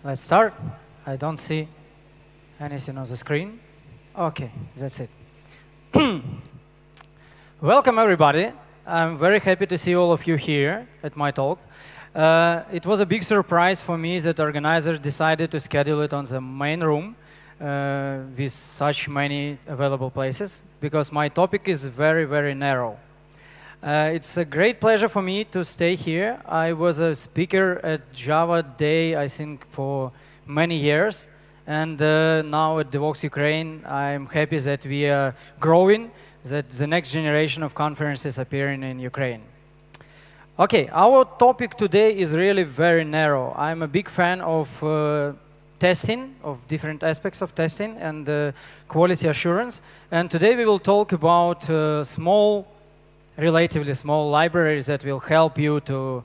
Let's start. I don't see anything on the screen. Okay, that's it. Welcome, everybody. I'm very happy to see all of you here at my talk. It was a big surprise for me that organizers decided to schedule it on the main room with such many available places, because my topic is very, very narrow. It's a great pleasure for me to stay here. I was a speaker at Java Day, I think, for many years. And now at Devoxx Ukraine, I'm happy that we are growing, that the next generation of conferences appearing in Ukraine. Okay, our topic today is really very narrow. I'm a big fan of testing, of different aspects of testing and quality assurance. And today we will talk about relatively small libraries that will help you to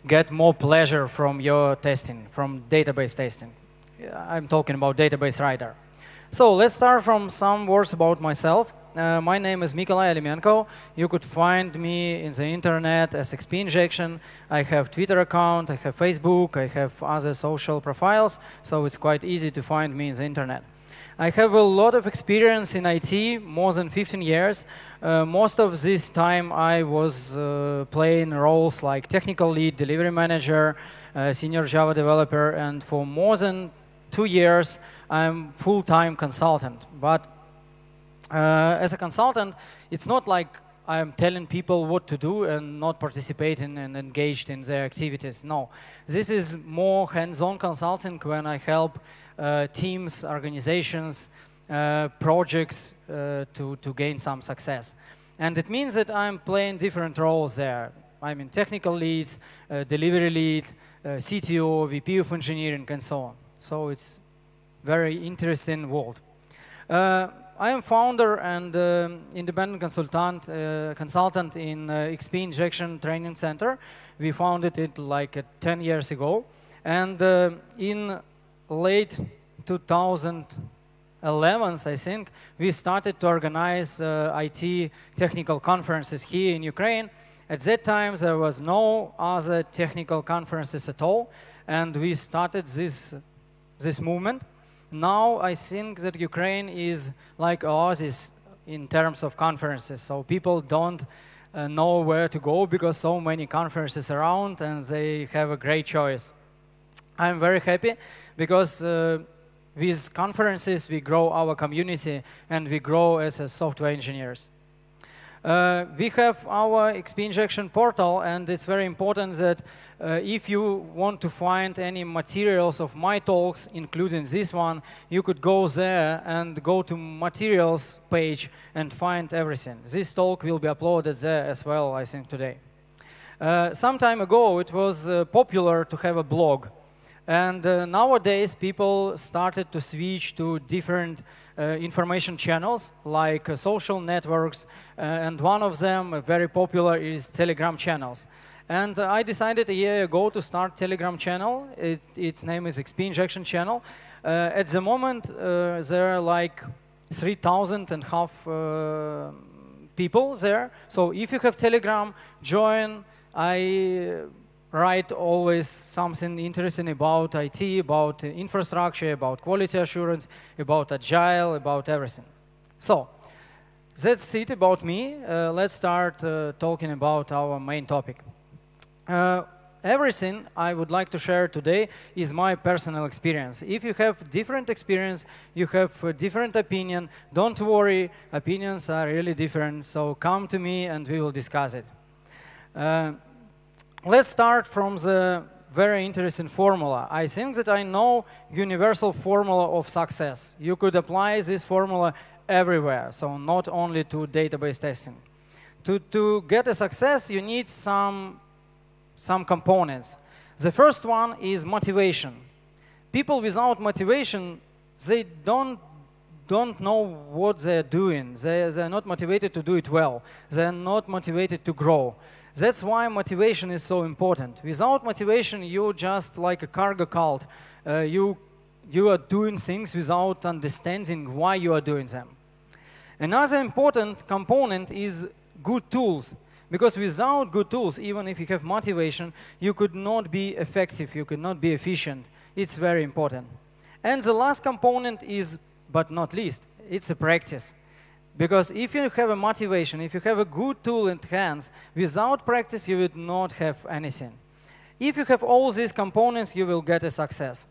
get more pleasure from your testing, from database testing. I'm talking about database writer. So let's start from some words about myself. My name is Mikalai Alimenkou. You could find me in the internet as XP Injection. I have Twitter account, I have Facebook, I have other social profiles, so it's quite easy to find me in the internet. I have a lot of experience in IT, more than 15 years. Most of this time I was playing roles like technical lead, delivery manager, senior Java developer, and for more than 2 years I'm full-time consultant. But as a consultant, it's not like I'm telling people what to do and not participating and engaged in their activities. No, this is more hands-on consulting when I help teams, organizations, projects to gain some success. And it means that I'm playing different roles there. I'm in technical leads, delivery lead, CTO, VP of engineering, and so on. So it's very interesting world. I am founder and independent consultant in XP Injection Training Center. We founded it like 10 years ago. And in late 2011, I think, we started to organize IT technical conferences here in Ukraine. At that time, there was no other technical conferences at all, and we started this movement. Now I think that Ukraine is like oasis in terms of conferences, so people don't know where to go because so many conferences around, and they have a great choice. I'm very happy because with conferences we grow our community and we grow as software engineers. We have our XP Injection portal, and it's very important that if you want to find any materials of my talks, including this one, you could go there and go to materials page and find everything. This talk will be uploaded there as well, I think, today. Some time ago, it was popular to have a blog. And nowadays, people started to switch to different information channels, like social networks, and one of them, very popular, is Telegram channels. And I decided a year ago to start Telegram channel. Its name is XP Injection channel. At the moment, there are like 3,500 people there. So if you have Telegram, join. I write always something interesting about IT, about infrastructure, about quality assurance, about agile, about everything. So that's it about me. Let's start talking about our main topic. Everything I would like to share today is my personal experience. If you have different experience, you have a different opinion, don't worry, opinions are really different, so come to me and we will discuss it. Let's start from the very interesting formula. I think that I know universal formula of success. You could apply this formula everywhere, so not only to database testing. To get a success, you need some components. The first one is motivation. People without motivation, they don't know what they're doing. They're not motivated to do it well. They're not motivated to grow. That's why motivation is so important. Without motivation, you're just like a cargo cult. You are doing things without understanding why you are doing them. Another important component is good tools. Because without good tools, even if you have motivation, you could not be effective, you could not be efficient. It's very important. And the last component is, but not least, it's a practice. Because if you have a motivation, if you have a good tool in hands, without practice you would not have anything. If you have all these components, you will get a success.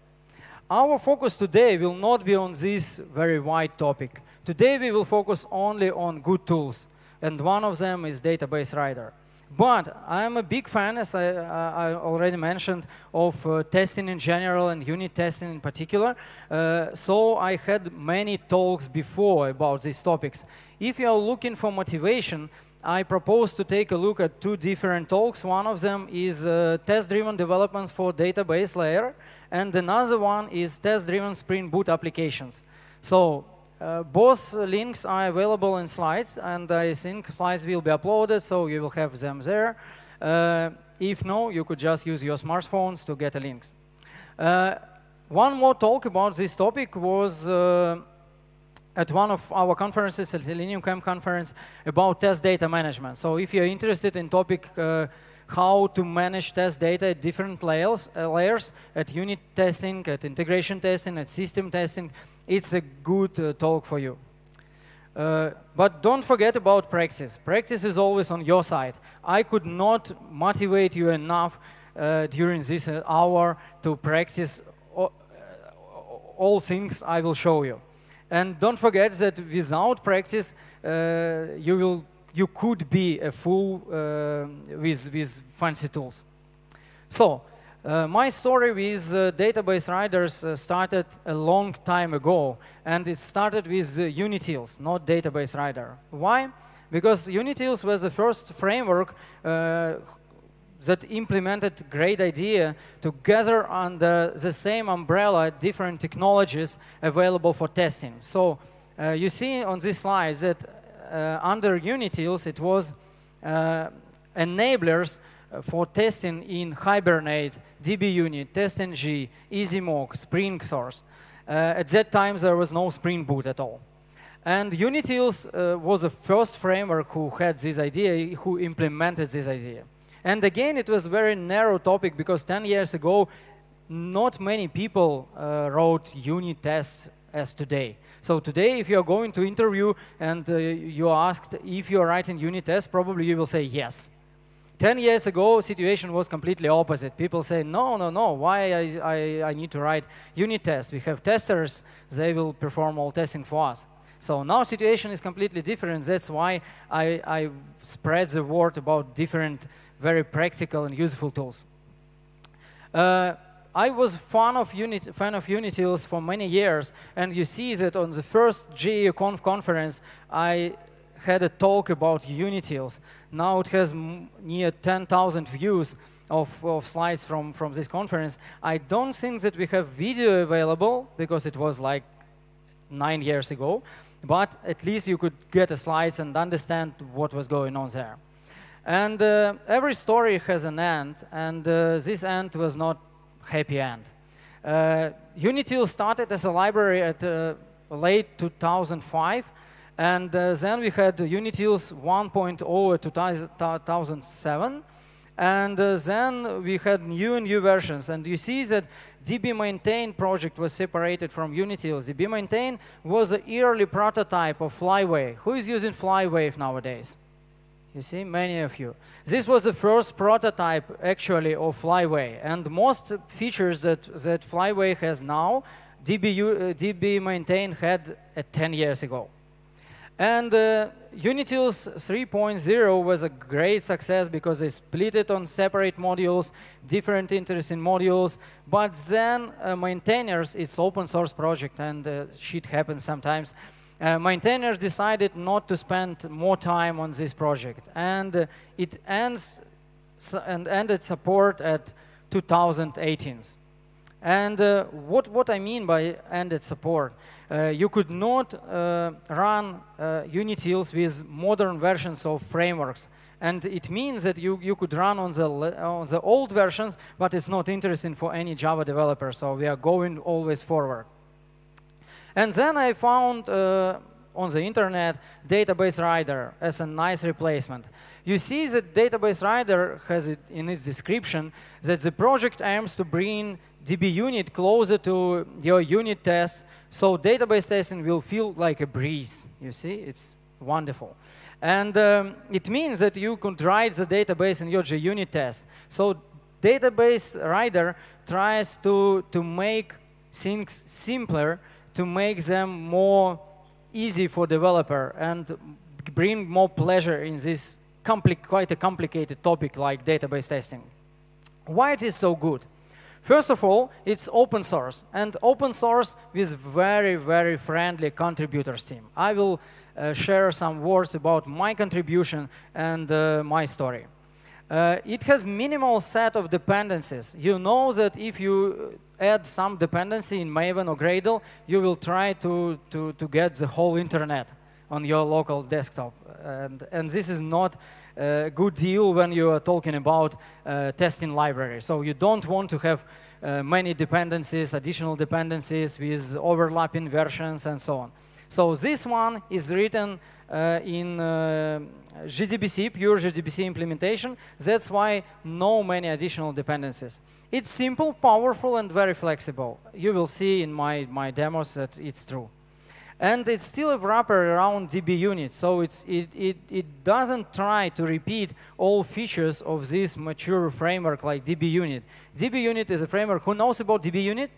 Our focus today will not be on this very wide topic. Today we will focus only on good tools, and one of them is Database Writer. But I'm a big fan, as I already mentioned, of testing in general and unit testing in particular. So I had many talks before about these topics. If you are looking for motivation, I propose to take a look at two different talks. One of them is test-driven developments for database layer, and another one is test-driven Spring Boot applications. So both links are available in slides, and I think slides will be uploaded, so you will have them there. If no, you could just use your smartphones to get the links. One more talk about this topic was at one of our conferences, at the Selenium Camp conference, about test data management. So if you're interested in topic how to manage test data at different layers, at unit testing, at integration testing, at system testing, it's a good talk for you. But don't forget about practice. Practice is always on your side. I could not motivate you enough during this hour to practice all things I will show you. And don't forget that without practice, you could be a fool with fancy tools. So, my story with database writers started a long time ago, and it started with Unitils, not database writer. Why? Because Unitils was the first framework that implemented great idea to gather under the same umbrella different technologies available for testing. So you see on this slide that under Unitils it was enablers for testing in Hibernate, DBUnit, TestNG, EasyMock, Spring Source. At that time there was no Spring Boot at all. And Unitils was the first framework who had this idea, who implemented this idea. And again, it was a very narrow topic because 10 years ago, not many people wrote unit tests as today. So today, if you're going to interview and you're asked if you're writing unit tests, probably you will say yes. 10 years ago, situation was completely opposite. People say, no, no, no, why I need to write unit tests? We have testers, they will perform all testing for us. So now situation is completely different. That's why I spread the word about different very practical and useful tools. I was fan of Unitils for many years, and you see that on the first JUnit conference, I had a talk about Unitils. Now it has near 10,000 views of slides from this conference. I don't think that we have video available because it was like 9 years ago, but at least you could get the slides and understand what was going on there. And every story has an end, and this end was not happy end. Unitils started as a library at late 2005, and then we had Unitils 1.0 at 2007, and then we had new versions. And you see that DBMaintain project was separated from Unitils. DBMaintain was an early prototype of Flyway. Who is using Flyway nowadays? You see, many of you. This was the first prototype, actually, of Flyway. And most features that Flyway has now, DBMaintain had 10 years ago. And Unitils 3.0 was a great success because they split it on separate modules, different interesting modules. But then maintainers, it's open source project, and shit happens sometimes. Maintainers decided not to spend more time on this project, and it ended support at 2018. And what I mean by ended support, you could not run Unitils with modern versions of frameworks, and it means that you could run on the old versions, but it's not interesting for any Java developer. So we are going always forward. And then I found on the internet Database Writer as a nice replacement. You see that Database Writer has it in its description that the project aims to bring DBUnit closer to your unit test, so database testing will feel like a breeze. You see, it's wonderful. And it means that you could write the database in your JUnit test. So database writer tries to make things simpler, to make them more easy for developer and bring more pleasure in this quite a complicated topic like database testing. Why it is so good? First of all, it's open source, and open source with very, very friendly contributors team. I will share some words about my contribution and my story. It has minimal set of dependencies. You know that if you add some dependency in Maven or Gradle, you will try to get the whole internet on your local desktop. And this is not a good deal when you are talking about testing library. So you don't want to have many dependencies, additional dependencies with overlapping versions and so on. So this one is written in JDBC, pure JDBC implementation. That's why no many additional dependencies. It's simple, powerful, and very flexible. You will see in my demos that it's true. And it's still a wrapper around DBUnit, so it doesn't try to repeat all features of this mature framework like DBUnit. DBUnit is a framework. Who knows about DBUnit?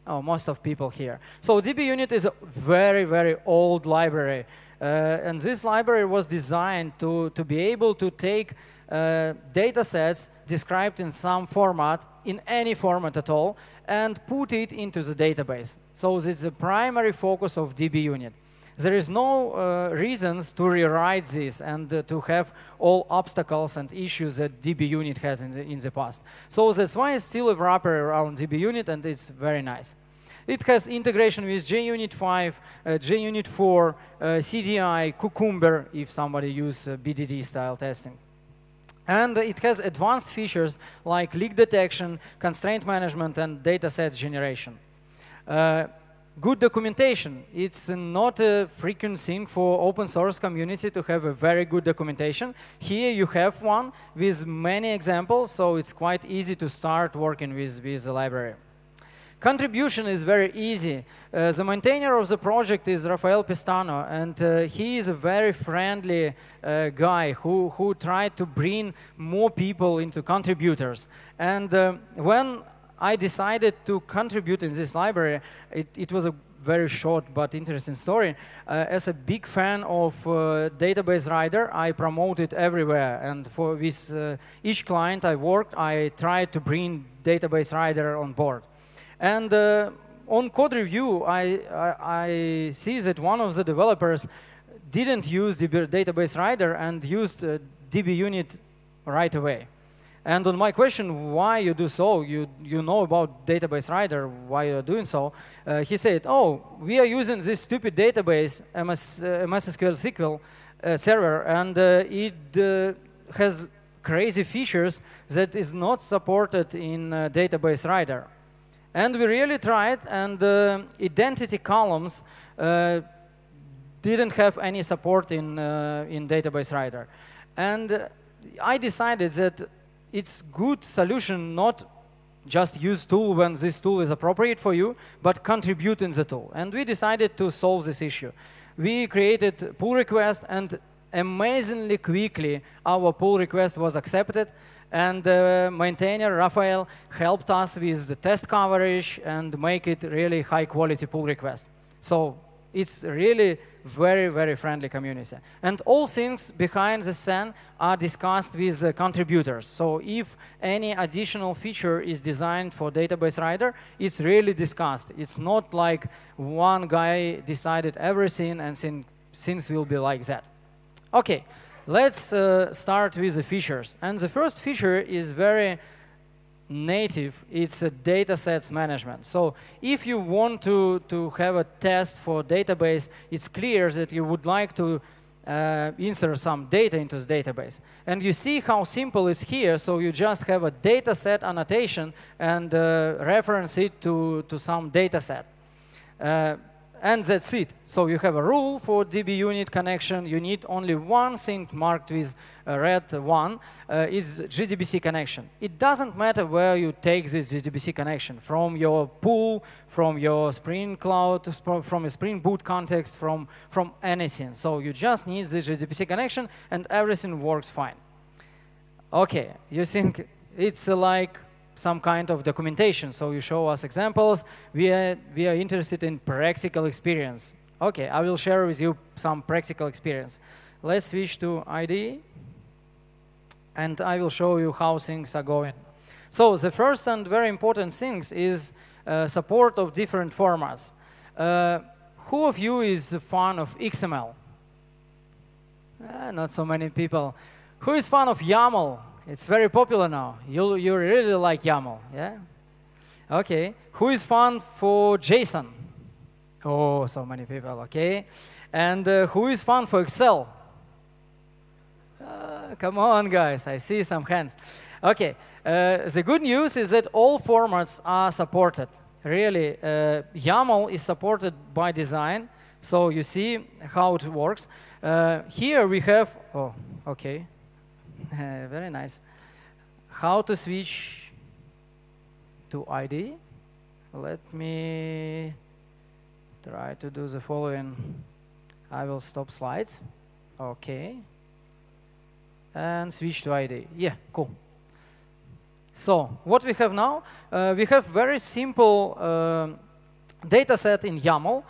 Oh, most of people here. So DBUnit is a very, very old library. And this library was designed to be able to take data sets described in some format, in any format at all, and put it into the database. So this is the primary focus of DBUnit. There is no reasons to rewrite this and to have all obstacles and issues that DBUnit has in the past. So that's why it's still a wrapper around DBUnit, and it's very nice. It has integration with JUnit 5, JUnit 4, CDI, Cucumber, if somebody uses BDD style testing. And it has advanced features like leak detection, constraint management, and dataset generation. Good documentation. It's not a frequent thing for open source community to have a very good documentation. Here you have one with many examples, so it's quite easy to start working with the library. Contribution is very easy. The maintainer of the project is Rafael Pestano, and he is a very friendly guy who tried to bring more people into contributors. And when I decided to contribute in this library, it was a very short but interesting story. As a big fan of database writer, I promote it everywhere. And with each client I worked, I tried to bring database writer on board. And on code review, I see that one of the developers didn't use the database writer and used DBUnit right away. And on my question, why you do so, you know about database writer, why you're doing so, he said, oh, we are using this stupid database, MySQL SQL server, and it has crazy features that is not supported in database writer. And we really tried, and identity columns didn't have any support in database writer. And I decided that it's good solution not just use tool when this tool is appropriate for you, but contribute in the tool. And we decided to solve this issue. We created pull request, and amazingly quickly our pull request was accepted. And maintainer Rafael helped us with the test coverage and make it really high quality pull request. So it's really very, very friendly community. And all things behind the scene are discussed with contributors. So if any additional feature is designed for database writer, it's really discussed. It's not like one guy decided everything and things will be like that. Okay, let's start with the features. And the first feature is very native. It's a datasets management. So if you want to have a test for database, it's clear that you would like to insert some data into the database. And you see how simple it's here. So you just have a dataset annotation and reference it to some dataset. And that's it. So you have a rule for DBUnit connection. You need only one thing marked with a red one, is JDBC connection. It doesn't matter where you take this JDBC connection, from your pool, from your Spring Cloud, from a Spring Boot context, from anything. So you just need the JDBC connection and everything works fine. Okay, you think it's like some kind of documentation, so you show us examples. We are interested in practical experience. Okay, I will share with you some practical experience. Let's switch to IDE, and I will show you how things are going. So the first and very important things is support of different formats. Who of you is a fan of XML? Not so many people. Who is fan of YAML? It's very popular now. You really like YAML, yeah? Okay. Who is fan for JSON? Oh, so many people, okay. And who is fan for Excel? Come on, guys, I see some hands. Okay, the good news is that all formats are supported. Really, YAML is supported by design, so you see how it works. Here we have, oh, okay. Very nice. How to switch to ID? Let me try to do the following. I will stop slides. Okay. And switch to ID. Yeah, cool. So what we have now, we have very simple data set in YAML.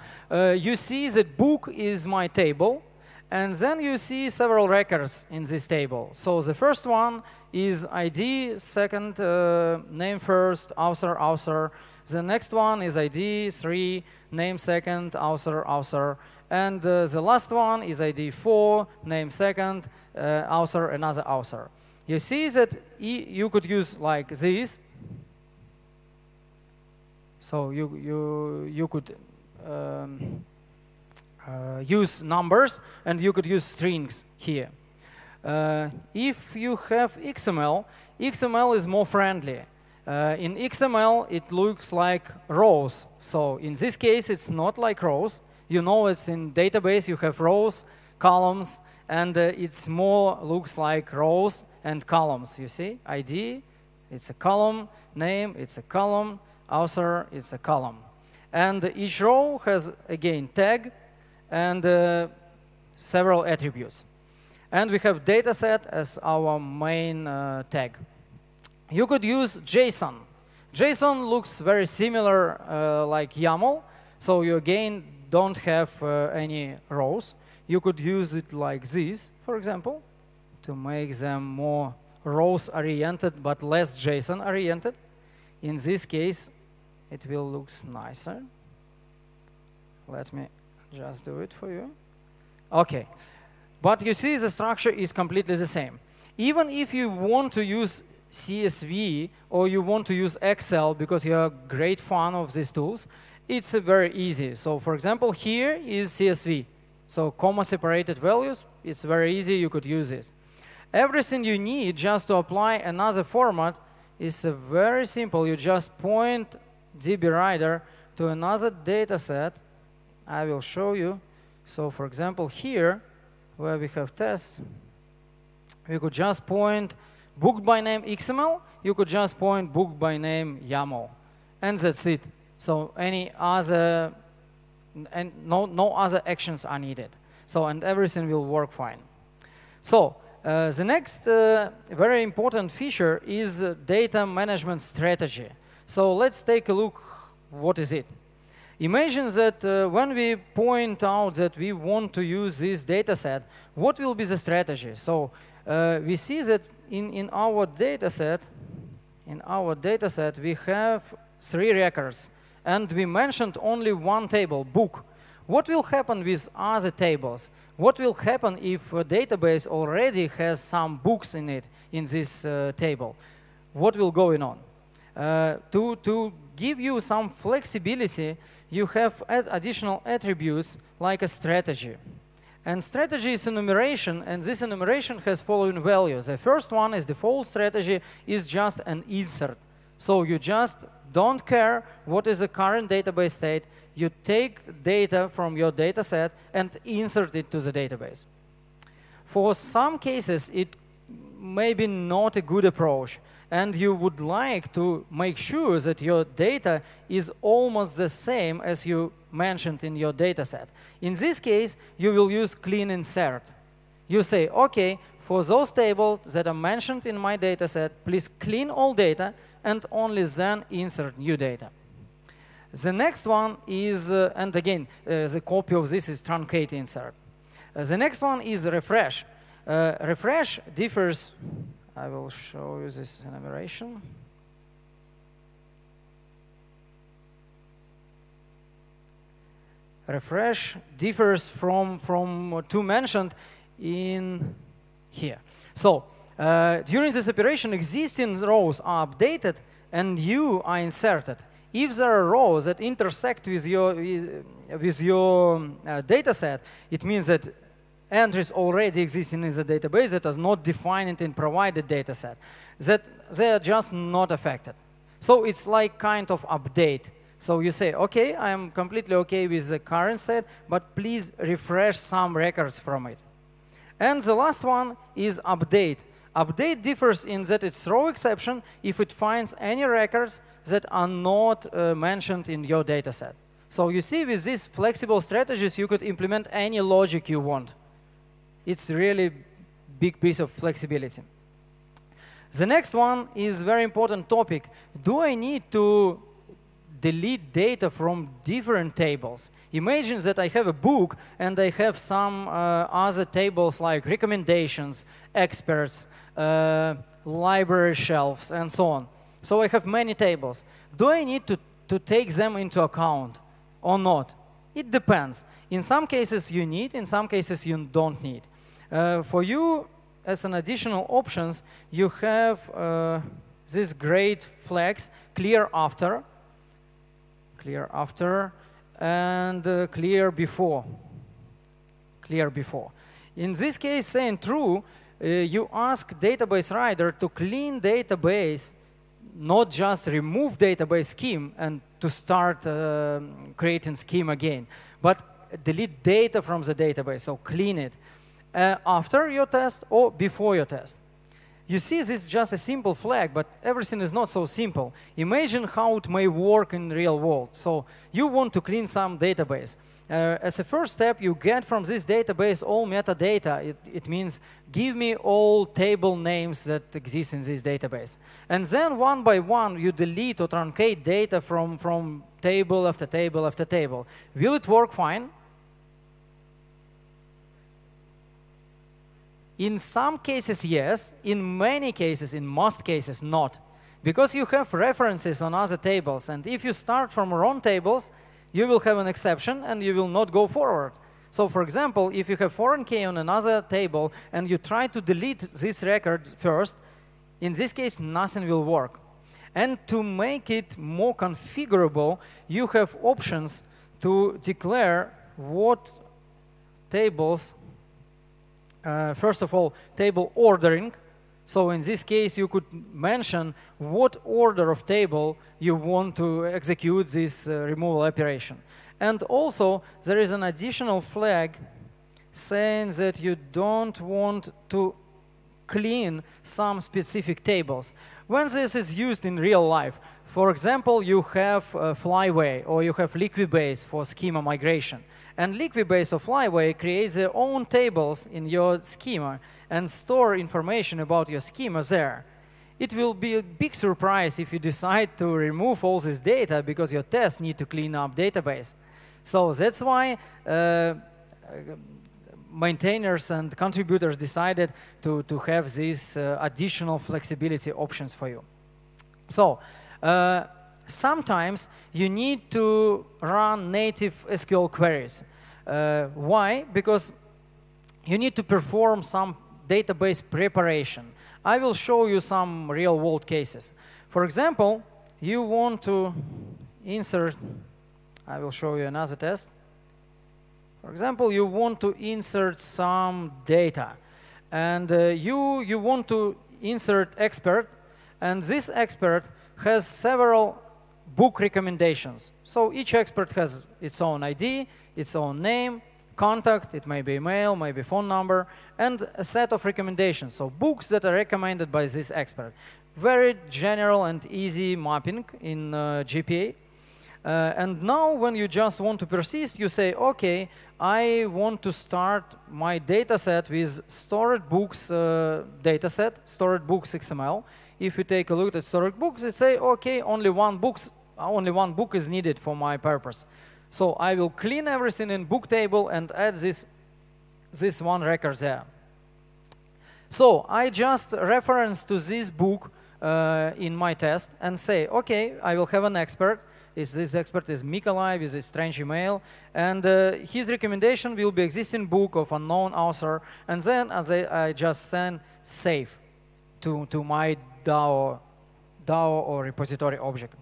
You see that book is my table. And then you see several records in this table. So the first one is ID, second name first, author. The next one is ID 3, name second, author. And the last one is ID 4, name second, author, another author. You see that you could use like this. So you could use numbers, and you could use strings here. If you have XML, XML is more friendly. In XML, it looks like rows. So in this case, it's not like rows. You know, it's in database, you have rows, columns, and it's more looks like rows and columns. You see, ID, it's a column, name, it's a column, author, it's a column. And each row has, again, tag, and several attributes. And we have dataset as our main tag. You could use JSON. JSON looks very similar like YAML, so you again don't have any rows. You could use it like this, for example, to make them more rows-oriented but less JSON-oriented. In this case, it will look nicer. Let me just do it for you. Okay. But you see the structure is completely the same. Even if you want to use CSV or you want to use Excel because you're a great fan of these tools, it's very easy. So for example, here is CSV. So comma-separated values, it's very easy, you could use this. Everything you need just to apply another format is very simple. You just point DBRider to another data set. I will show you. So for example, here, where we have tests, we could just point book by name XML, you could just point book by name YAML. And that's it. So any other, and no other actions are needed. So, and everything will work fine. So, the next very important feature is data management strategy. So let's take a look, what is it? Imagine that when we point out that we want to use this data set, what will be the strategy? So we see that in our data set we have 3 records, and we mentioned only one table, book. What will happen with other tables? What will happen if a database already has some books in it, in this table? What will go on? To give you some flexibility, you have additional attributes like a strategy. And strategy is enumeration, and this enumeration has following values. The first one is default strategy, is just an insert. So you just don't care what is the current database state. you take data from your data set and insert it to the database. For some cases, it may be not a good approach, and you would like to make sure that your data is almost the same as you mentioned in your data set. In this case, you will use clean insert. You say, OK, for those tables that are mentioned in my data set, please clean all data and only then insert new data. The next one is, and again, the copy of this is truncate insert. The next one is refresh. Refresh differs. I will show you this enumeration. Refresh differs from two mentioned in here. So during this operation, existing rows are updated and new are inserted. If there are rows that intersect with your data set, it means that entries already existing in the database that are not defined in provided data set, that they are just not affected. So it's like kind of update. So you say, OK, I am completely OK with the current set, but please refresh some records from it. And the last one is update. Update differs in that it's throw exception if it finds any records that are not mentioned in your data set. So you see, with these flexible strategies, you could implement any logic you want. It's really big piece of flexibility. The next one is very important topic. Do I need to delete data from different tables? Imagine that I have a book and I have some other tables like recommendations, experts, library shelves, and so on. So I have many tables. Do I need to take them into account or not? It depends. In some cases you need, in some cases you don't need. For you, as an additional options, you have this great flags, clear after, and clear before. Clear before. In this case, saying true, you ask database writer to clean database, not just remove database scheme and to start creating scheme again, but delete data from the database, so clean it. After your test or before your test. You see, this is just a simple flag, but everything is not so simple. Imagine how it may work in real world. So you want to clean some database. As a first step, you get from this database all metadata. It means give me all table names that exist in this database. And then one by one, you delete or truncate data from table after table after table. Will it work fine? In some cases, yes. In many cases, in most cases, not. Because you have references on other tables. And if you start from wrong tables, you will have an exception and you will not go forward. So for example, if you have foreign key on another table and you try to delete this record first, in this case, nothing will work. And to make it more configurable, you have options to declare what tables. First of all, table ordering. So in this case, you could mention what order of table you want to execute this removal operation. And also, there is an additional flag saying that you don't want to clean some specific tables. When this is used in real life, for example, you have Flyway or you have Liquibase for schema migration. And Liquibase or Flyway creates their own tables in your schema and store information about your schema there. It will be a big surprise if you decide to remove all this data because your tests need to clean up database. So that's why maintainers and contributors decided to have these additional flexibility options for you. So sometimes you need to run native SQL queries. Why? Because you need to perform some database preparation. I will show you some real-world cases. For example, you want to insert, I will show you another test. For example, you want to insert some data. And you want to insert expert, and this expert has several book recommendations. So each expert has its own ID, its own name, contact, it may be email, maybe phone number, and a set of recommendations. So books that are recommended by this expert. Very general and easy mapping in GPA. And now when you just want to persist, you say, okay, I want to start my data set with stored books data set, stored books XML. If you take a look at stored books, it say, okay, only one book is needed for my purpose. So I will clean everything in book table and add this one record there. So I just reference to this book in my test and say, okay, I will have an expert. This expert is Mikalai with a strange email, and his recommendation will be existing book of unknown author, and then I just send save to my DAO or repository object.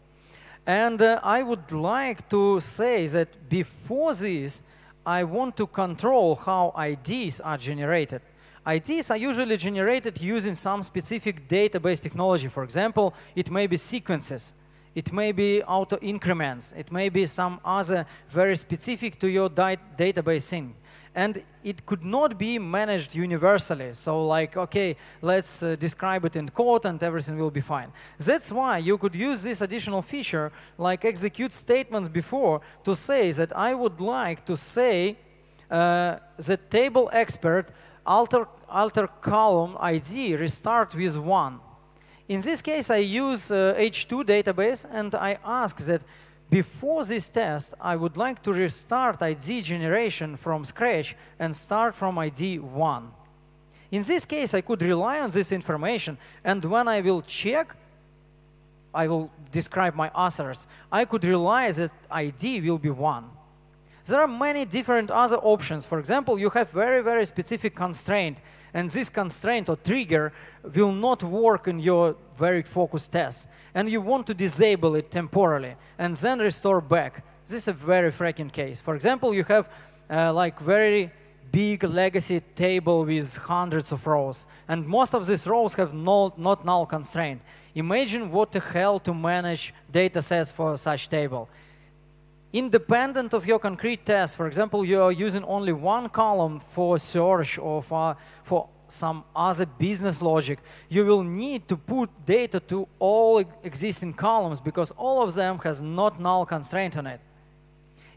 And I would like to say that before this, I want to control how IDs are generated. IDs are usually generated using some specific database technology. For example, it may be sequences. It may be auto increments. It may be some other very specific to your database thing. And it could not be managed universally. So like, okay, let's describe it in code and everything will be fine. That's why you could use this additional feature, like execute statements before, to say that I would like to say the table expert alter column ID restart with 1. In this case, I use H2 database, and I ask that before this test, I would like to restart ID generation from scratch and start from ID 1. In this case, I could rely on this information, and when I will check, I will describe my authors, I could rely that ID will be 1. There are many different other options. For example, you have very, very specific constraint, and this constraint or trigger will not work in your very focused test. And you want to disable it temporarily and then restore back. This is a very freaking case. For example, you have like very big legacy table with hundreds of rows, and most of these rows have not null constraint. Imagine what the hell to manage data sets for such table. Independent of your concrete test, for example, you are using only one column for search or for some other business logic, you will need to put data to all existing columns because all of them has not null constraint on it.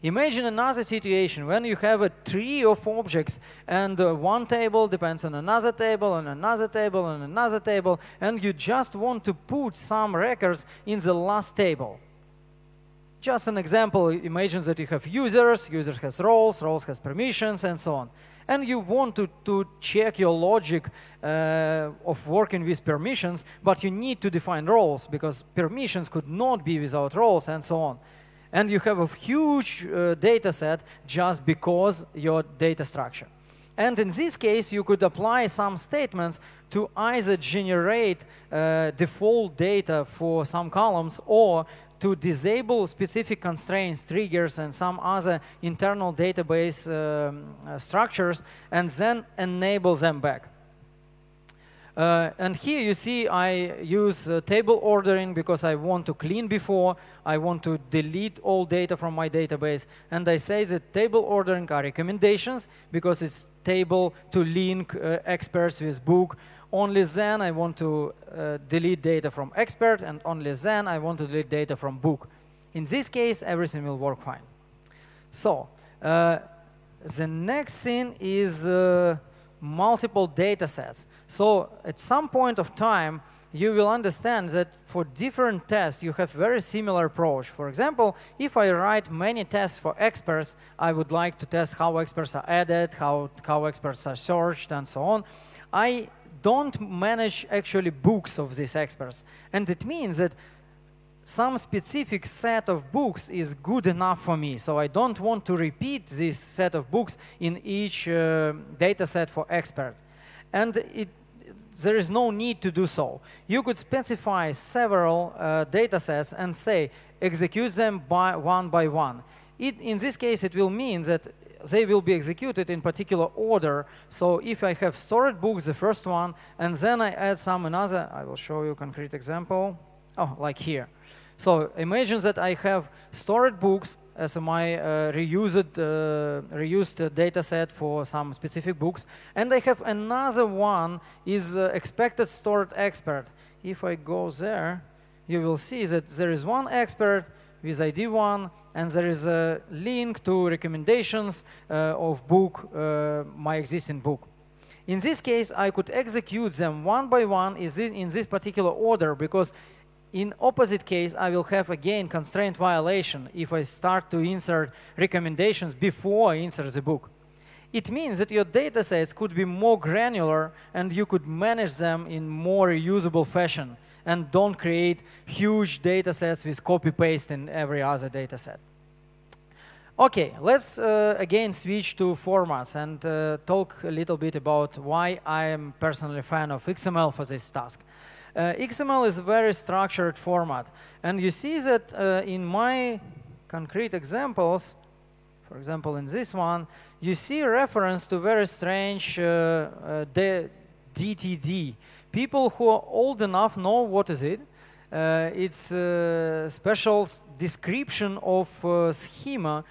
Imagine another situation when you have a tree of objects and one table depends on another table and another table and another table, and you just want to put some records in the last table. Just an example, imagine that you have users has roles has permissions, and so on. And you want to check your logic of working with permissions, but you need to define roles because permissions could not be without roles, and so on. And you have a huge data set just because your data structure. And in this case, you could apply some statements to either generate default data for some columns or to disable specific constraints, triggers, and some other internal database structures, and then enable them back. And here you see I use table ordering because I want to clean before, I want to delete all data from my database, and I say that table ordering are recommendations because it's table to link experts with book. Only then I want to delete data from expert, and only then I want to delete data from book. In this case, everything will work fine. So the next thing is multiple data sets. So at some point of time, you will understand that for different tests, you have very similar approach. For example, if I write many tests for experts, I would like to test how experts are added, how experts are searched, and so on. I don't manage actually books of these experts. And it means that some specific set of books is good enough for me. So I don't want to repeat this set of books in each data set for expert. And there is no need to do so. You could specify several data sets and say, execute them one by one. In this case, it will mean that they will be executed in particular order. So if I have stored books, the first one, and then I add some another, I will show you a concrete example. Oh, like here. So imagine that I have stored books as my reused data set for some specific books, and I have another one is expected stored expert. If I go there, you will see that there is one expert with ID 1, and there is a link to recommendations of book, my existing book. In this case, I could execute them one by one in this particular order, because in opposite case, I will have again constraint violation if I start to insert recommendations before I insert the book. It means that your data sets could be more granular and you could manage them in more reusable fashion and don't create huge data sets with copy-paste in every other data set. Okay, let's again switch to formats and talk a little bit about why I am personally a fan of XML for this task. XML is a very structured format, and you see that in my concrete examples, for example in this one, you see a reference to very strange DTD. People who are old enough know what is it. It's a special description of schema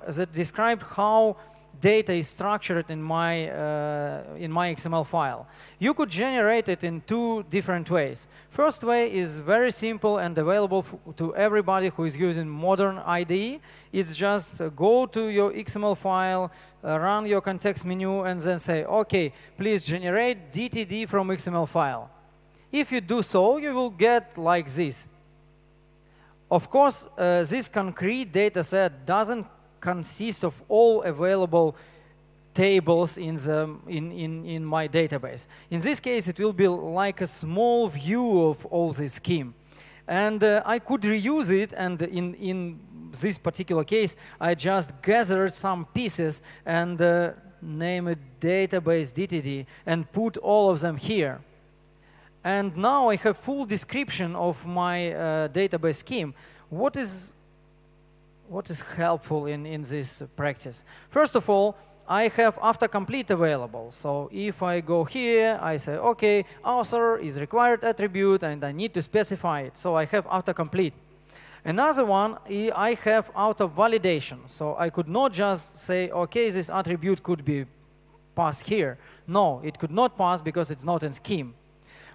that describes how data is structured in my XML file. You could generate it in two different ways. First way is very simple and available to everybody who is using modern IDE. It's just go to your XML file, run your context menu, and then say, OK, please generate DTD from XML file. If you do so, you will get like this. Of course, this concrete data set doesn't consist of all available tables in my database. In this case, it will be like a small view of all this scheme. And I could reuse it, and in this particular case, I just gathered some pieces and name it database DTD and put all of them here. And now I have full description of my database scheme. What is helpful in this practice? First of all, I have autocomplete available. So if I go here, I say, OK, author is required attribute, and I need to specify it. So I have autocomplete. Another one, I have auto-validation. So I could not just say, OK, this attribute could be passed here. No, it could not pass because it's not in scheme.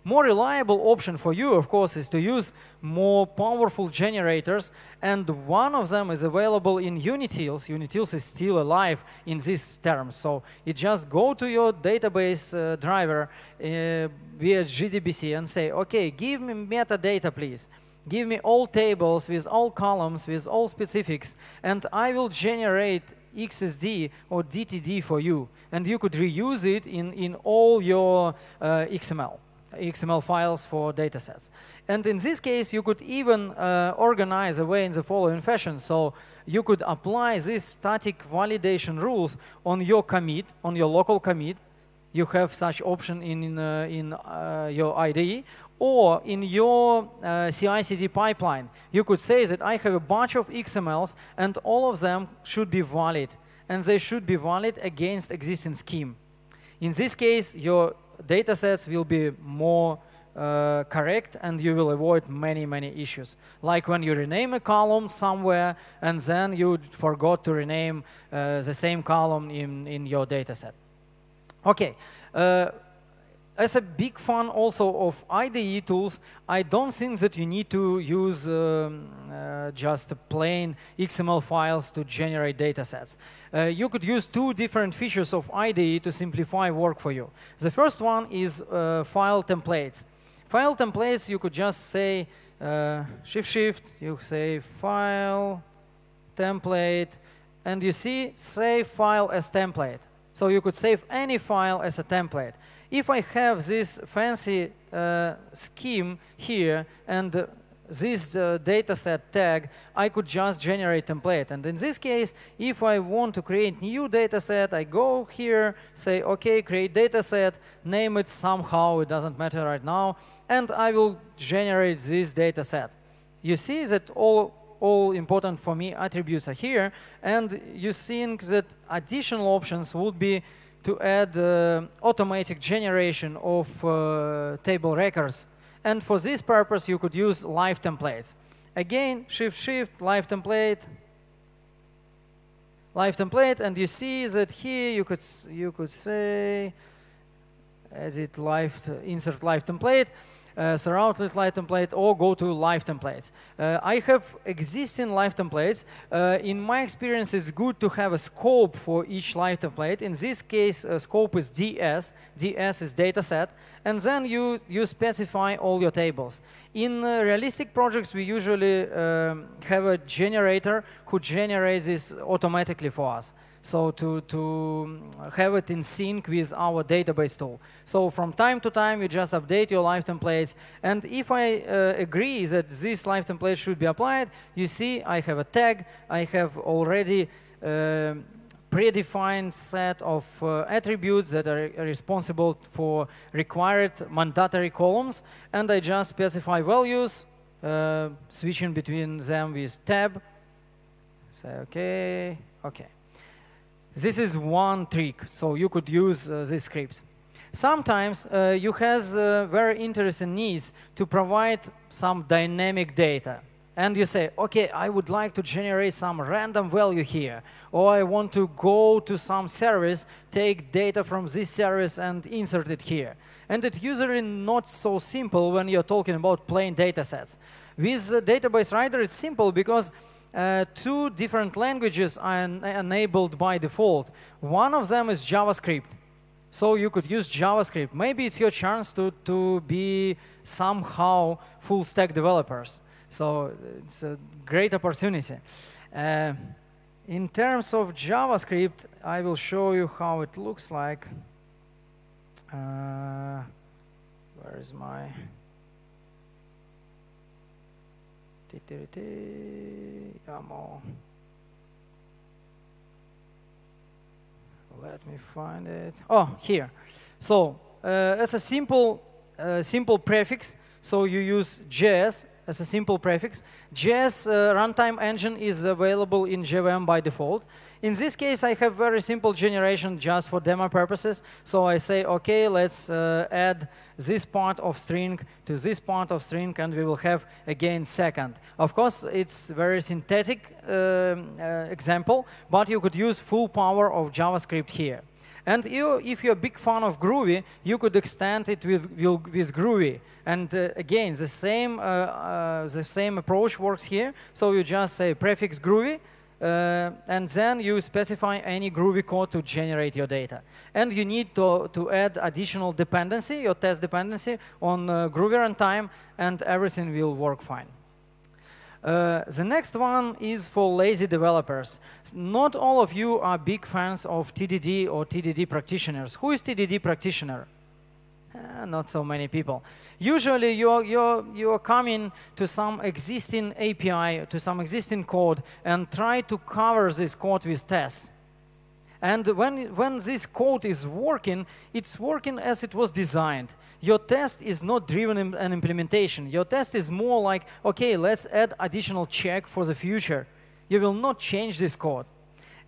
More reliable option for you, of course, is to use more powerful generators, and one of them is available in Unitils. Unitils is still alive in these terms, so you just go to your database driver via JDBC and say, OK, give me metadata, please. Give me all tables with all columns, with all specifics, and I will generate XSD or DTD for you, and you could reuse it in all your XML files for datasets. And in this case, you could even organize away in the following fashion. So you could apply these static validation rules on your commit, on your local commit. You have such option in your IDE, or in your CI/CD pipeline. You could say that I have a bunch of XMLs, and all of them should be valid, and they should be valid against existing scheme. In this case, your data sets will be more correct, and you will avoid many issues. Like when you rename a column somewhere, and then you forgot to rename the same column in your data set. OK. As a big fan also of IDE tools, I don't think that you need to use just plain XML files to generate data sets. You could use two different features of IDE to simplify work for you. The first one is file templates. File templates, you could just say Shift, you say file template, and you see save file as template. So you could save any file as a template. If I have this fancy scheme here and this dataset tag, I could just generate template. And in this case, if I want to create new dataset, I go here, say, OK, create dataset, name it somehow, it doesn't matter right now, and I will generate this dataset. You see that all important for me attributes are here, and you think that additional options would be to add automatic generation of table records. And for this purpose, you could use live templates. Again, Shift, live template, and you see that here you could say edit live, insert live template, surround with live template, or go to live templates. I have existing live templates. In my experience, it's good to have a scope for each live template. In this case, scope is DS. DS is dataset. And then you specify all your tables. In realistic projects, we usually have a generator who generates this automatically for us. So to have it in sync with our database tool. So from time to time, you just update your live templates. And if I agree that this live template should be applied, you see I have a tag. I have already predefined set of attributes that are responsible for required mandatory columns. And I just specify values, switching between them with tab. Say OK, OK. This is one trick, so you could use these scripts. Sometimes you have very interesting needs to provide some dynamic data. And you say, OK, I would like to generate some random value here. Or I want to go to some service, take data from this service, and insert it here. And it's usually not so simple when you're talking about plain data sets. With Database Writer, it's simple because two different languages are enabled by default. One of them is JavaScript. So you could use JavaScript. Maybe it's your chance to be somehow full-stack developers. So it's a great opportunity. In terms of JavaScript, I will show you how it looks like. Where is my... Let me find it. Oh, here. So as a simple prefix, so you use JS as a simple prefix. JS runtime engine is available in JVM by default. In this case, I have very simple generation just for demo purposes. So I say, OK, let's add this part of string to this part of string, and we will have, again, second. Of course, it's very synthetic example, but you could use full power of JavaScript here. And if you're a big fan of Groovy, you could extend it with Groovy. And again, the same approach works here. So you just say prefix Groovy, and then you specify any Groovy code to generate your data. And you need to add additional dependency, your test dependency, on Groovy runtime, and everything will work fine. The next one is for lazy developers. Not all of you are big fans of TDD or TDD practitioners. Who is TDD practitioner? Not so many people. Usually, you're coming to some existing API, to some existing code, and try to cover this code with tests. And when this code is working, it's working as it was designed. Your test is not driven in an implementation. Your test is more like, OK, let's add additional check for the future. You will not change this code.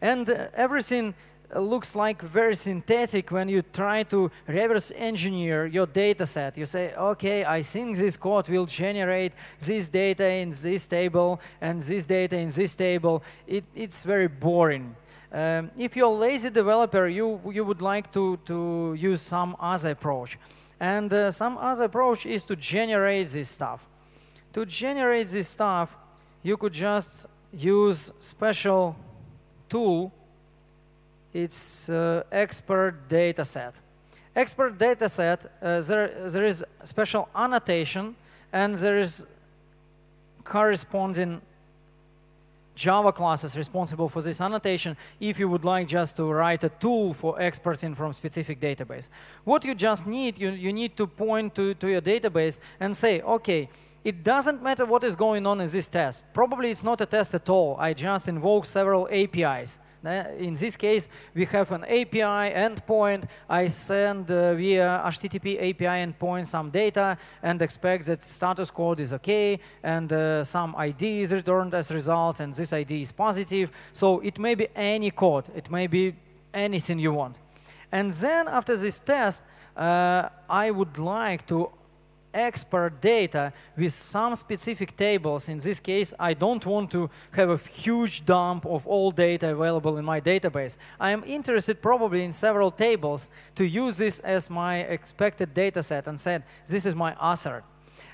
And everything looks like very synthetic when you try to reverse engineer your data set. You say, OK, I think this code will generate this data in this table and this data in this table. It's very boring. If you're a lazy developer, you would like to use some other approach. And some other approach is to generate this stuff. To generate this stuff, you could just use special tool. It's expert dataset. Expert dataset, there is special annotation, and there is corresponding Java classes responsible for this annotation if you would like just to write a tool for exporting from specific database. What you just need, you need to point to your database and say, OK, it doesn't matter what is going on in this test. Probably it's not a test at all. I just invoke several APIs. In this case, we have an API endpoint. I send via HTTP API endpoint some data and expect that status code is OK, and some ID is returned as a result, and this ID is positive. So it may be any code. It may be anything you want. And then after this test, I would like to export data with some specific tables. In this case, I don't want to have a huge dump of all data available in my database. I am interested probably in several tables to use this as my expected data set and said, this is my assert.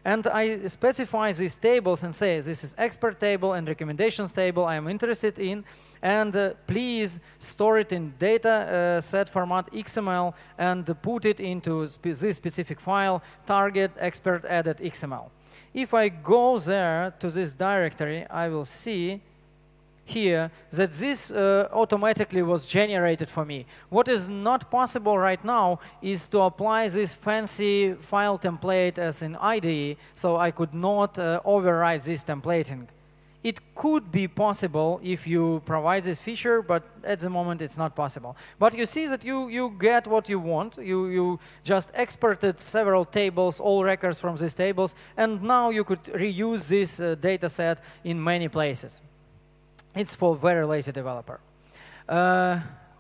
And I specify these tables and say, this is expert table and recommendations table I am interested in, and please store it in data set format XML and put it into this specific file, target expert added XML. If I go there to this directory, I will see here that this automatically was generated for me. What is not possible right now is to apply this fancy file template as in IDE, so I could not override this templating. It could be possible if you provide this feature, but at the moment it's not possible. But you see that you get what you want. You just exported several tables, all records from these tables, and now you could reuse this data set in many places. It's for very lazy developer.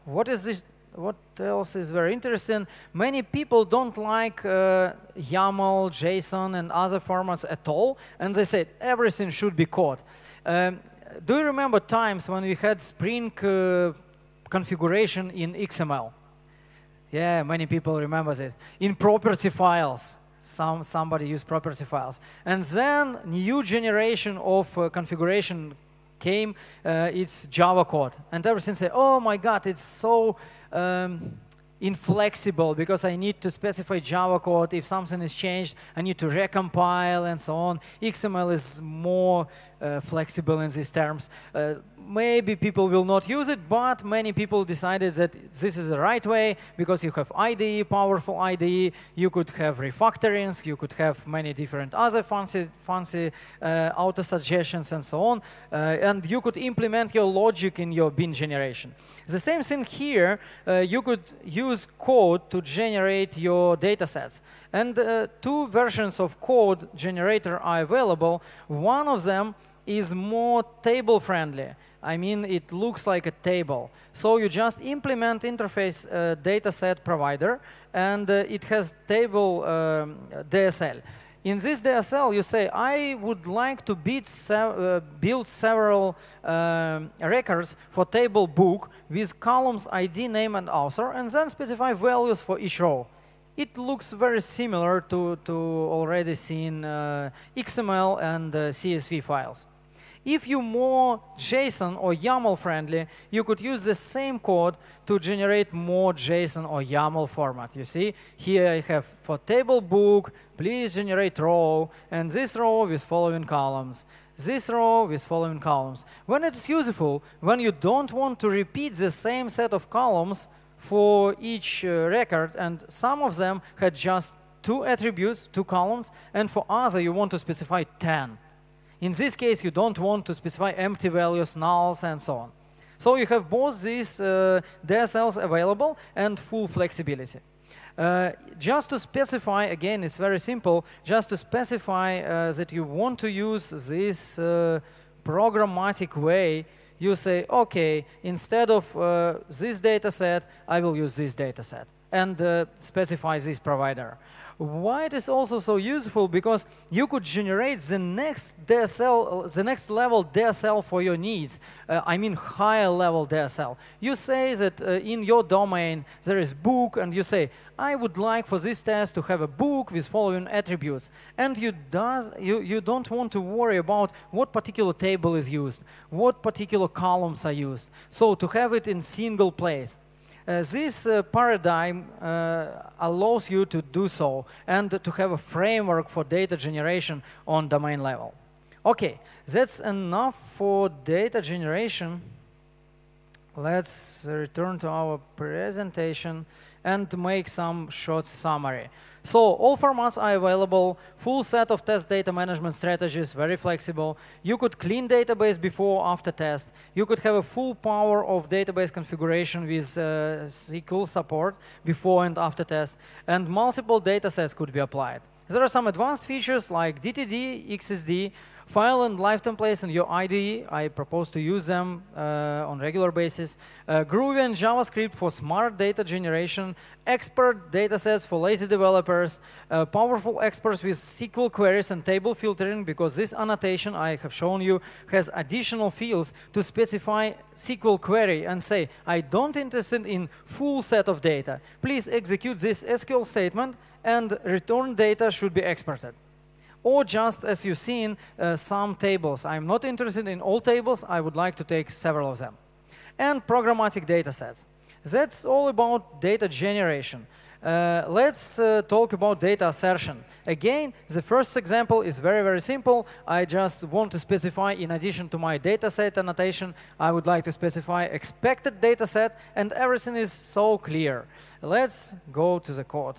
What is this? What else is very interesting? Many people don't like YAML, JSON, and other formats at all, and they said everything should be code. Do you remember times when we had Spring configuration in XML? Yeah, many people remember it. In property files. Somebody used property files. And then new generation of configuration came, it's Java code. And everything said, oh my God, it's so inflexible because I need to specify Java code. If something is changed, I need to recompile and so on. XML is more flexible in these terms. Maybe people will not use it, but many people decided that this is the right way because you have IDE, powerful IDE, you could have refactorings, you could have many different other fancy auto-suggestions and so on, and you could implement your logic in your bin generation. The same thing here, you could use code to generate your data sets. And two versions of code generator are available. One of them is more table-friendly. I mean, it looks like a table. So you just implement interface dataset provider, and it has table DSL. In this DSL, you say, I would like to build several records for table book with columns ID, name, and author, and then specify values for each row. It looks very similar to already seen XML and CSV files. If you're more JSON or YAML friendly, you could use the same code to generate more JSON or YAML format. You see, here I have for table book, please generate row, and this row with following columns. This row with following columns. When it's useful, when you don't want to repeat the same set of columns for each record, and some of them had just 2 attributes, 2 columns, and for other you want to specify 10. In this case, you don't want to specify empty values, nulls, and so on. So you have both these DSLs available and full flexibility. Just to specify, again, it's very simple, just to specify that you want to use this programmatic way, you say, OK, instead of this data set, I will use this data set, and specify this provider. Why it is also so useful? Because you could generate the next DSL, the next level DSL for your needs. I mean higher level DSL. You say that in your domain there is book, and you say, I would like for this test to have a book with following attributes. And you don't want to worry about what particular table is used, what particular columns are used. So to have it in single place. This paradigm allows you to do so and to have a framework for data generation on domain level. OK, that's enough for data generation. Let's return to our presentation and make some short summary. So all formats are available, full set of test data management strategies, very flexible. You could clean database before, after test. You could have a full power of database configuration with SQL support before and after test. And multiple data sets could be applied. There are some advanced features like DTD, XSD, File and live templates in your IDE, I propose to use them on regular basis. Groovy and JavaScript for smart data generation, expert datasets for lazy developers, powerful experts with SQL queries and table filtering, because this annotation I have shown you has additional fields to specify SQL query and say, I don't interested in full set of data. Please execute this SQL statement and return data should be exported. Or just as you've seen, some tables. I'm not interested in all tables. I would like to take several of them. And programmatic datasets. That's all about data generation. Let's talk about data assertion. Again, the first example is very, very simple. I just want to specify, in addition to my dataset annotation, I would like to specify expected dataset, and everything is so clear. Let's go to the code.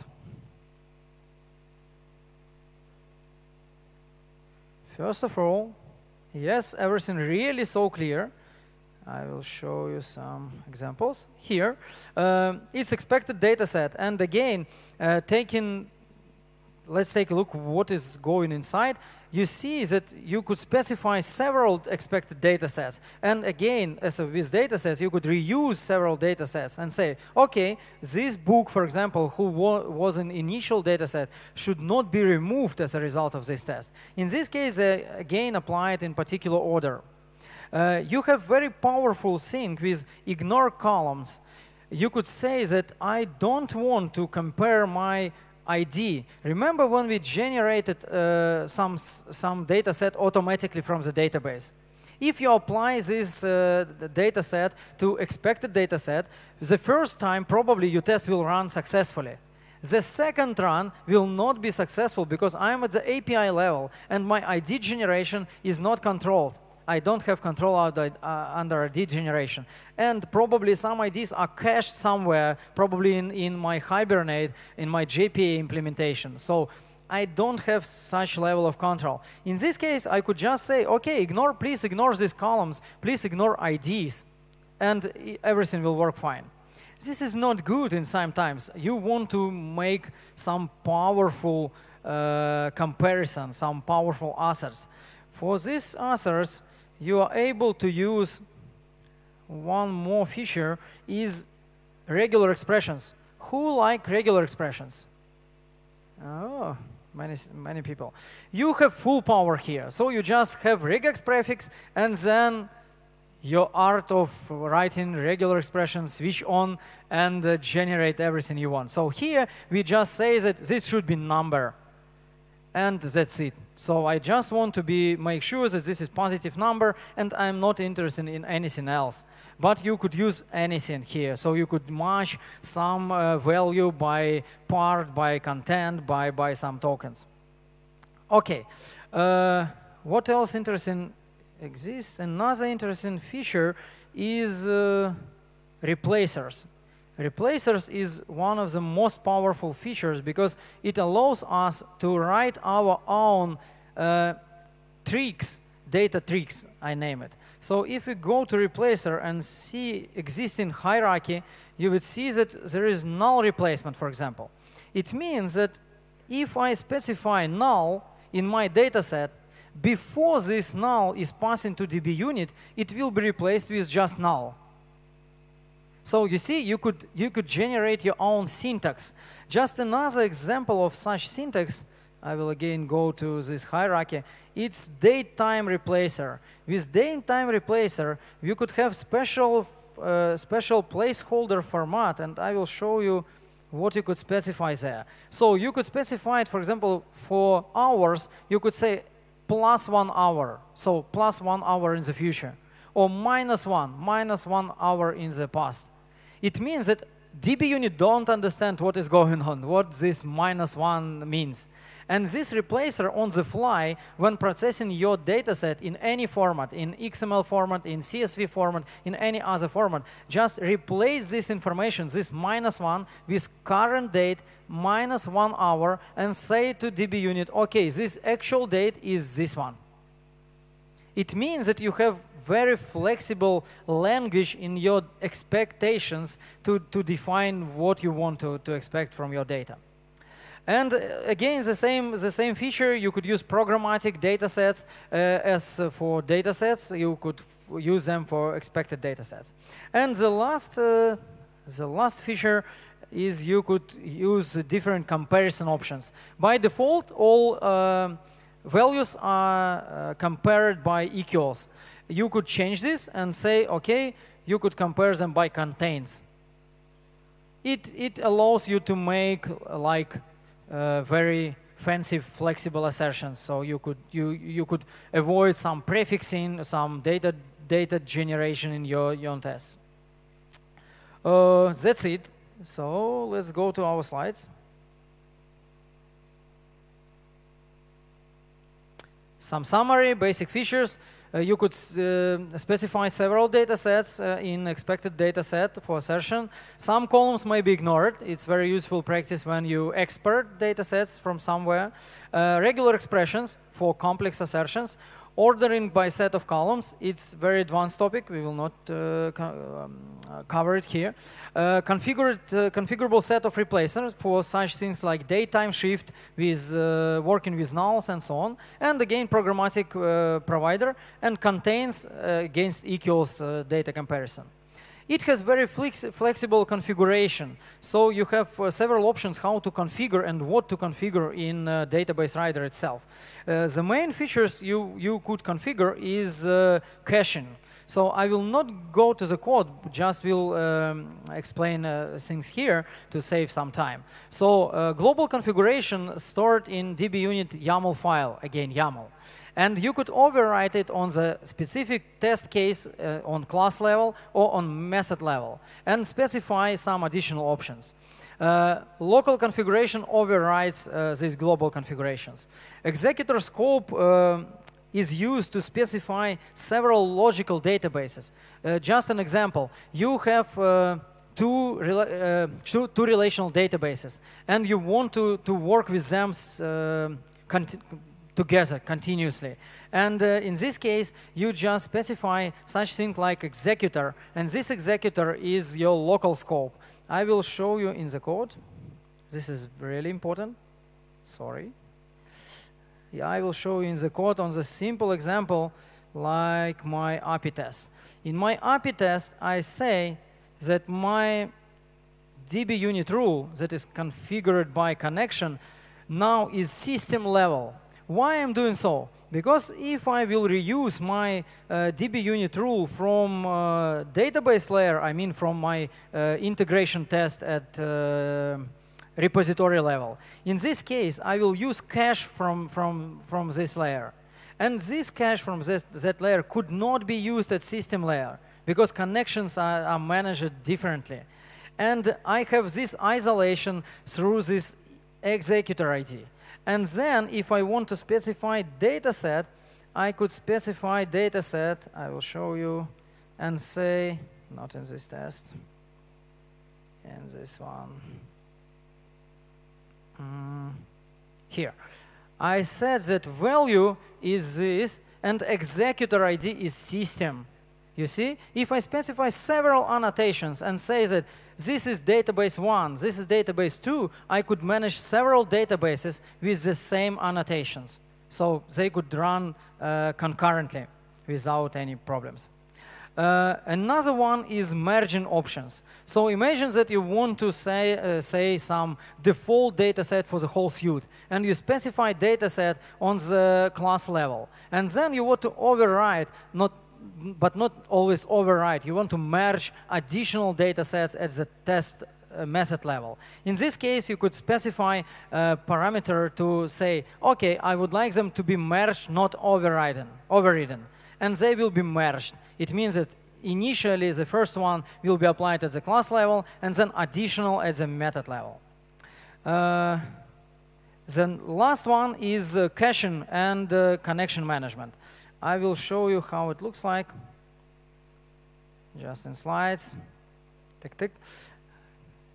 First of all, yes, everything really so clear. I will show you some examples here. It's expected data set, and again, let's take a look what is going inside. You see that you could specify several expected data sets. And again, as with data sets, you could reuse several data sets and say, okay, this book, for example, who was an initial data set, should not be removed as a result of this test. In this case, again, apply it in particular order. You have very powerful thing with ignore columns. You could say that I don't want to compare my ID. Remember when we generated some data set automatically from the database? If you apply this data set to expected data set, the first time probably your test will run successfully. The second run will not be successful because I'm at the API level and my ID generation is not controlled. I don't have control under ID generation. And probably some IDs are cached somewhere, probably in my Hibernate, in my JPA implementation. So I don't have such level of control. In this case, I could just say, okay, please ignore these columns, please ignore IDs, and everything will work fine. This is not good in sometimes. You want to make some powerful comparison, some powerful asserts. For these asserts, you are able to use one more feature is regular expressions. Who like regular expressions? Oh, many people. You have full power here. So you just have regex prefix and then your art of writing regular expressions, switch on and generate everything you want. So here we just say that this should be number. And that's it. So I just want to make sure that this is positive number, and I'm not interested in anything else. But you could use anything here. So you could match some value by part, by content, by some tokens. Okay. What else interesting exists? Another interesting feature is replacers. Replacers is one of the most powerful features because it allows us to write our own tricks, data tricks, I name it. So if we go to replacer and see existing hierarchy, you would see that there is null replacement, for example. It means that if I specify null in my data set, before this null is passing to DBUnit, it will be replaced with just null. So you see, you could generate your own syntax. Just another example of such syntax, I will again go to this hierarchy, it's date-time replacer. With date-time replacer, you could have special placeholder format, and I will show you what you could specify there. So you could specify it, for example, for hours, you could say +1 hour, so +1 hour in the future, or -1 hour in the past. It means that DBUnit don't understand what is going on, what this -1 means. And this replacer on the fly, when processing your dataset in any format, in XML format, in CSV format, in any other format, just replace this information, this -1, with current date, -1 hour, and say to DBUnit, okay, this actual date is this one. It means that you have very flexible language in your expectations to define what you want to expect from your data. And again, the same feature. You could use programmatic data sets as for data sets. You could use them for expected data sets. And the last feature is you could use different comparison options. By default, all values are compared by equals. You could change this and say, okay, you could compare them by contains. It allows you to make like very fancy, flexible assertions. So you could avoid some prefixing, some data generation in your tests. That's it. So let's go to our slides. Some summary, basic features. You could specify several data sets in expected data set for assertion. Some columns may be ignored. It's very useful practice when you export data sets from somewhere. Regular expressions for complex assertions. Ordering by set of columns, it's very advanced topic. We will not cover it here. Configurable set of replacers for such things like daytime shift with working with nulls and so on. And again, programmatic provider and contains against equals data comparison. It has very flexible configuration. So you have several options how to configure and what to configure in database writer itself. The main features you could configure is caching. So I will not go to the code, just will explain things here to save some time. So global configuration stored in DBUnit YAML file, again YAML. And you could overwrite it on the specific test case on class level or on method level and specify some additional options. Local configuration overrides these global configurations. Executor scope is used to specify several logical databases. Just an example, you have two relational databases and you want to work with them together continuously. And in this case, you just specify such thing like executor, and this executor is your local scope. I will show you in the code. This is really important. Sorry. Yeah, I will show you in the code on the simple example like my API test. In my API test, I say that my DBUnit rule that is configured by connection now is system level. Why I'm doing so? Because if I will reuse my DBUnit rule from database layer, I mean from my integration test at repository level, in this case, I will use cache from this layer. And this cache from that layer could not be used at system layer because connections are managed differently. And I have this isolation through this executor ID. And then, if I want to specify dataset, I could specify dataset. I will show you and say, not in this test, in this one. Here. I said that value is this, and executor ID is system. You see? If I specify several annotations and say that this is database 1, this is database 2, I could manage several databases with the same annotations. So they could run concurrently without any problems. Another one is merging options. So imagine that you want to say some default dataset for the whole suite, and you specify dataset on the class level. And then you want to override, but not always override. You want to merge additional data sets at the test method level. In this case, you could specify a parameter to say, OK, I would like them to be merged, not overridden. And they will be merged. It means that initially, the first one will be applied at the class level, and then additional at the method level. The last one is caching and connection management. I will show you how it looks like, just in slides. Tick, tick.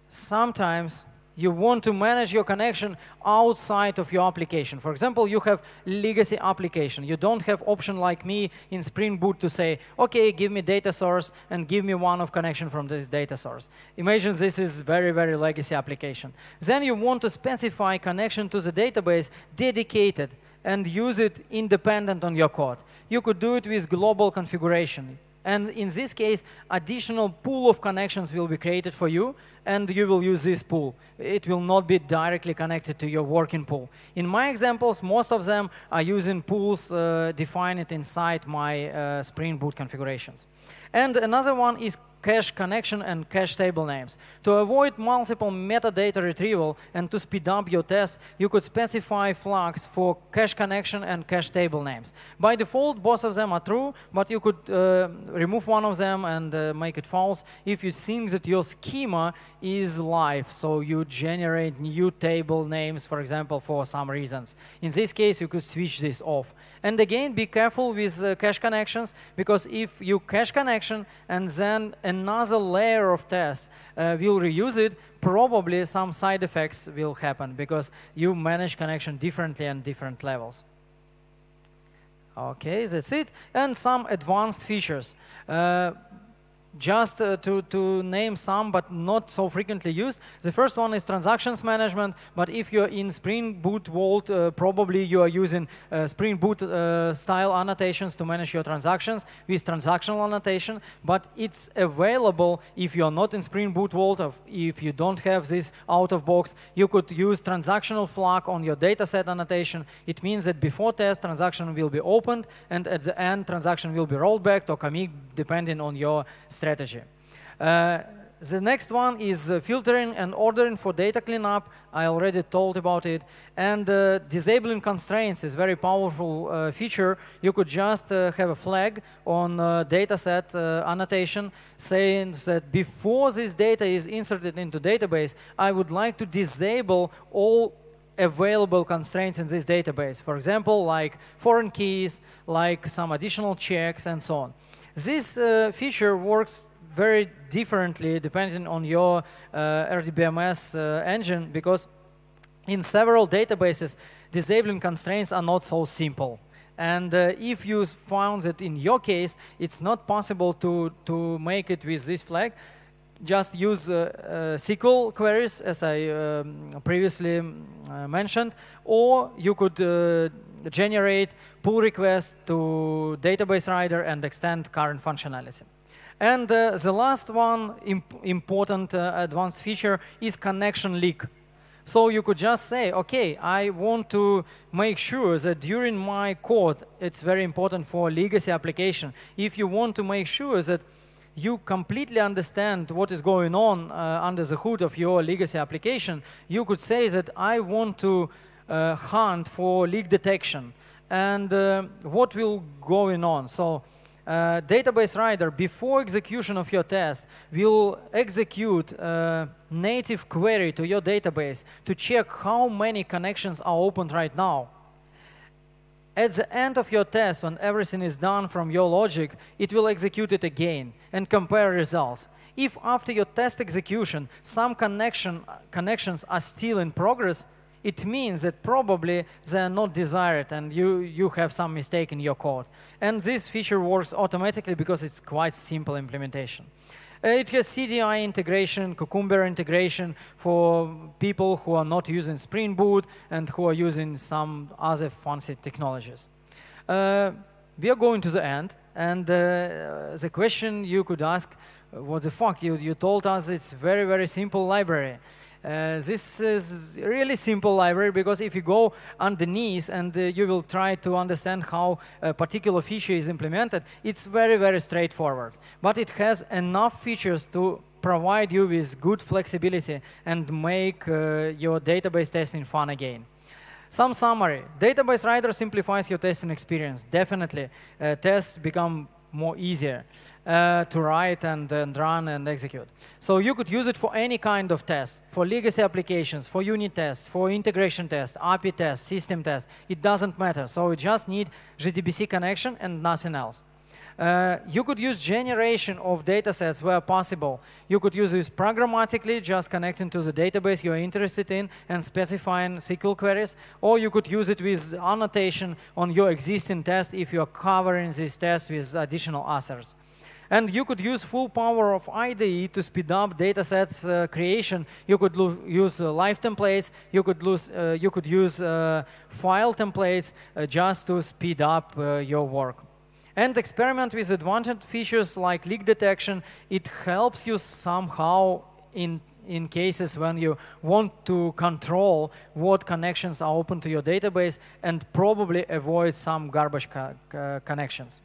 Sometimes you want to manage your connection outside of your application. For example, you have legacy application. You don't have option like me in Spring Boot to say, okay, give me data source and give me one of connection from this data source. Imagine this is very, very legacy application. Then you want to specify connection to the database dedicated and use it independent on your code. You could do it with global configuration. And in this case, additional pool of connections will be created for you, and you will use this pool. It will not be directly connected to your working pool. In my examples, most of them are using pools defined inside my Spring Boot configurations. And another one is cache connection and cache table names. To avoid multiple metadata retrieval and to speed up your test, you could specify flags for cache connection and cache table names. By default, both of them are true, but you could remove one of them and make it false if you think that your schema is live, so you generate new table names, for example, for some reasons. In this case, you could switch this off. And again, be careful with cache connections, because if you cache connection and then another layer of tests will reuse it, probably some side effects will happen because you manage connection differently and different levels. Okay, that's it. And some advanced features. Just to name some, but not so frequently used. The first one is transactions management, but if you're in Spring Boot Vault, probably you are using Spring Boot style annotations to manage your transactions with transactional annotation, but it's available if you're not in Spring Boot Vault, or if you don't have this out of box, you could use transactional flag on your dataset annotation. It means that before test, transaction will be opened, and at the end, transaction will be rolled back or commit, depending on your strategy. The next one is filtering and ordering for data cleanup. I already told about it. And disabling constraints is a very powerful feature. You could just have a flag on dataset annotation saying that before this data is inserted into database, I would like to disable all available constraints in this database. For example, like foreign keys, like some additional checks, and so on. This feature works very differently depending on your RDBMS engine, because in several databases, disabling constraints are not so simple. And if you found that in your case, it's not possible to make it with this flag, just use SQL queries, as I previously mentioned, or you could generate pull requests to database writer and extend current functionality. And the last one important advanced feature is connection leak. So you could just say, okay, I want to make sure that during my code, it's very important for legacy application. If you want to make sure that you completely understand what is going on under the hood of your legacy application, you could say that I want to hunt for leak detection and what will going on. So database writer, before execution of your test, will execute a native query to your database to check how many connections are opened right now. At the end of your test, when everything is done from your logic, it will execute it again and compare results. If after your test execution, some connections are still in progress, it means that probably they are not desired and you have some mistake in your code. And this feature works automatically because it's quite simple implementation. It has CDI integration, Cucumber integration for people who are not using Spring Boot and who are using some other fancy technologies. We are going to the end, and the question you could ask, what the fuck, you told us it's very, very simple library. This is a really simple library, because if you go underneath and you will try to understand how a particular feature is implemented, it's very, very straightforward. But it has enough features to provide you with good flexibility and make your database testing fun again. Some summary. Database writer simplifies your testing experience. Definitely, tests become more easier to write and run and execute. So you could use it for any kind of test, for legacy applications, for unit tests, for integration tests, API tests, system tests. It doesn't matter. So you just need JDBC connection and nothing else. You could use generation of datasets where possible. You could use this programmatically, just connecting to the database you're interested in and specifying SQL queries, or you could use it with annotation on your existing test if you're covering this test with additional authors. And you could use full power of IDE to speed up datasets creation. You could use live templates. You could use file templates just to speed up your work. And experiment with advanced features like leak detection. It helps you somehow in cases when you want to control what connections are open to your database and probably avoid some garbage connections.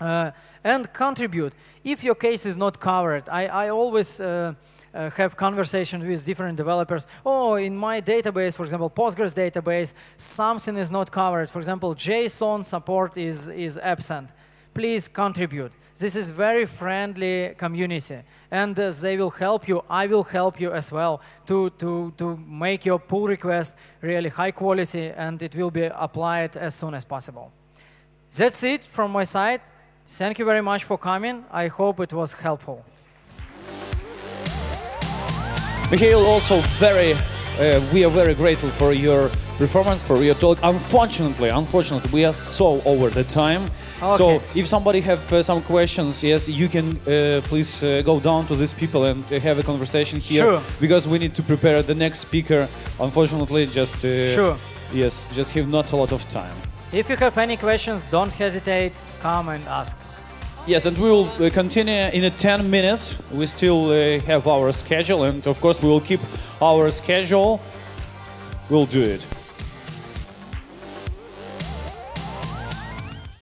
And contribute. If your case is not covered, I always have conversations with different developers. Oh, in my database, for example, Postgres database, something is not covered. For example, JSON support is absent. Please contribute. This is very friendly community, and they will help you. I will help you as well to make your pull request really high quality, and it will be applied as soon as possible. That's it from my side. Thank you very much for coming. I hope it was helpful. Mikhail, also we are very grateful for your performance, for your talk. Unfortunately, we are so over the time. Okay. So if somebody have some questions, yes, you can please go down to these people and have a conversation here. Sure. Because we need to prepare the next speaker. Unfortunately, just sure. Yes, just have not a lot of time. If you have any questions, don't hesitate. Come and ask. Yes, and we will continue in 10 minutes. We still have our schedule, and of course we will keep our schedule. We'll do it.